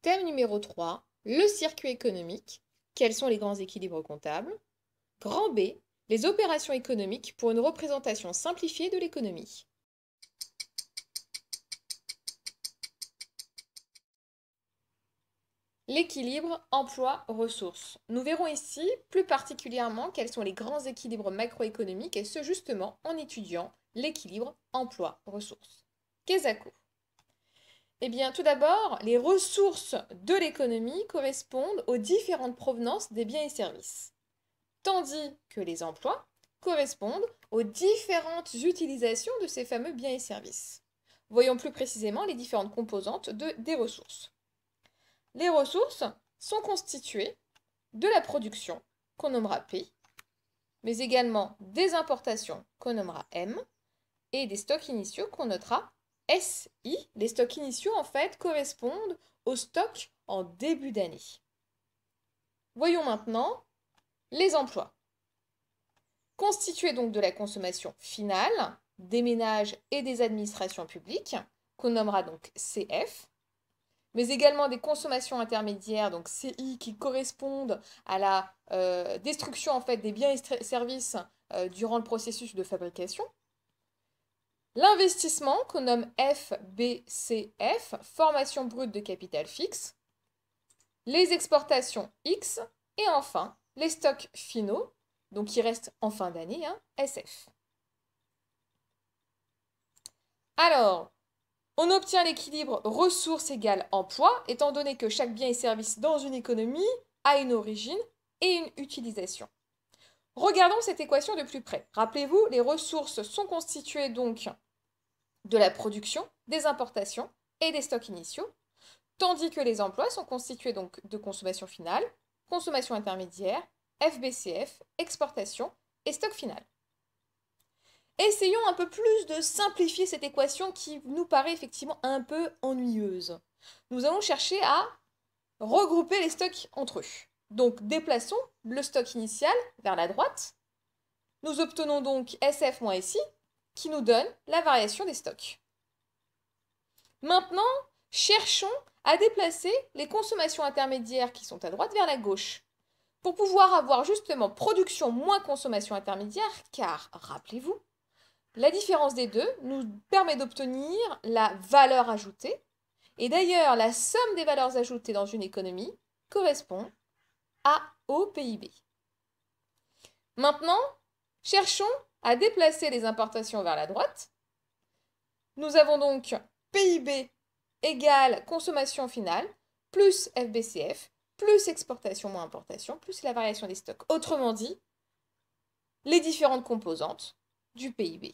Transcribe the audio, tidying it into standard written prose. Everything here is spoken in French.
Thème numéro 3, le circuit économique. Quels sont les grands équilibres comptables? Grand B, les opérations économiques pour une représentation simplifiée de l'économie. L'équilibre emploi-ressources. Nous verrons ici plus particulièrement quels sont les grands équilibres macroéconomiques et ce justement en étudiant l'équilibre emploi-ressources. Qu'est-ce? Eh bien, tout d'abord, les ressources de l'économie correspondent aux différentes provenances des biens et services, tandis que les emplois correspondent aux différentes utilisations de ces fameux biens et services. Voyons plus précisément les différentes composantes des ressources. Les ressources sont constituées de la production, qu'on nommera P, mais également des importations, qu'on nommera M, et des stocks initiaux, qu'on notera SI. Les stocks initiaux, en fait, correspondent aux stocks en début d'année. Voyons maintenant les emplois. Constitués donc de la consommation finale, des ménages et des administrations publiques, qu'on nommera donc CF, mais également des consommations intermédiaires, donc CI, qui correspondent à la destruction en fait, des biens et services durant le processus de fabrication. L'investissement, qu'on nomme FBCF, formation brute de capital fixe. Les exportations X. Et enfin, les stocks finaux, donc qui restent en fin d'année, SF. Alors, on obtient l'équilibre ressources égale emploi, étant donné que chaque bien et service dans une économie a une origine et une utilisation. Regardons cette équation de plus près. Rappelez-vous, les ressources sont constituées donc de la production, des importations et des stocks initiaux, tandis que les emplois sont constitués donc de consommation finale, consommation intermédiaire, FBCF, exportation et stock final. Essayons un peu plus de simplifier cette équation qui nous paraît effectivement un peu ennuyeuse. Nous allons chercher à regrouper les stocks entre eux. Donc déplaçons le stock initial vers la droite. Nous obtenons donc SF moins SI qui nous donne la variation des stocks. Maintenant, cherchons à déplacer les consommations intermédiaires qui sont à droite vers la gauche pour pouvoir avoir justement production moins consommation intermédiaire car, rappelez-vous, la différence des deux nous permet d'obtenir la valeur ajoutée. Et d'ailleurs, la somme des valeurs ajoutées dans une économie correspond au PIB. Maintenant, cherchons à déplacer les importations vers la droite. Nous avons donc PIB égale consommation finale plus FBCF plus exportation moins importation plus la variation des stocks. Autrement dit, les différentes composantes du PIB.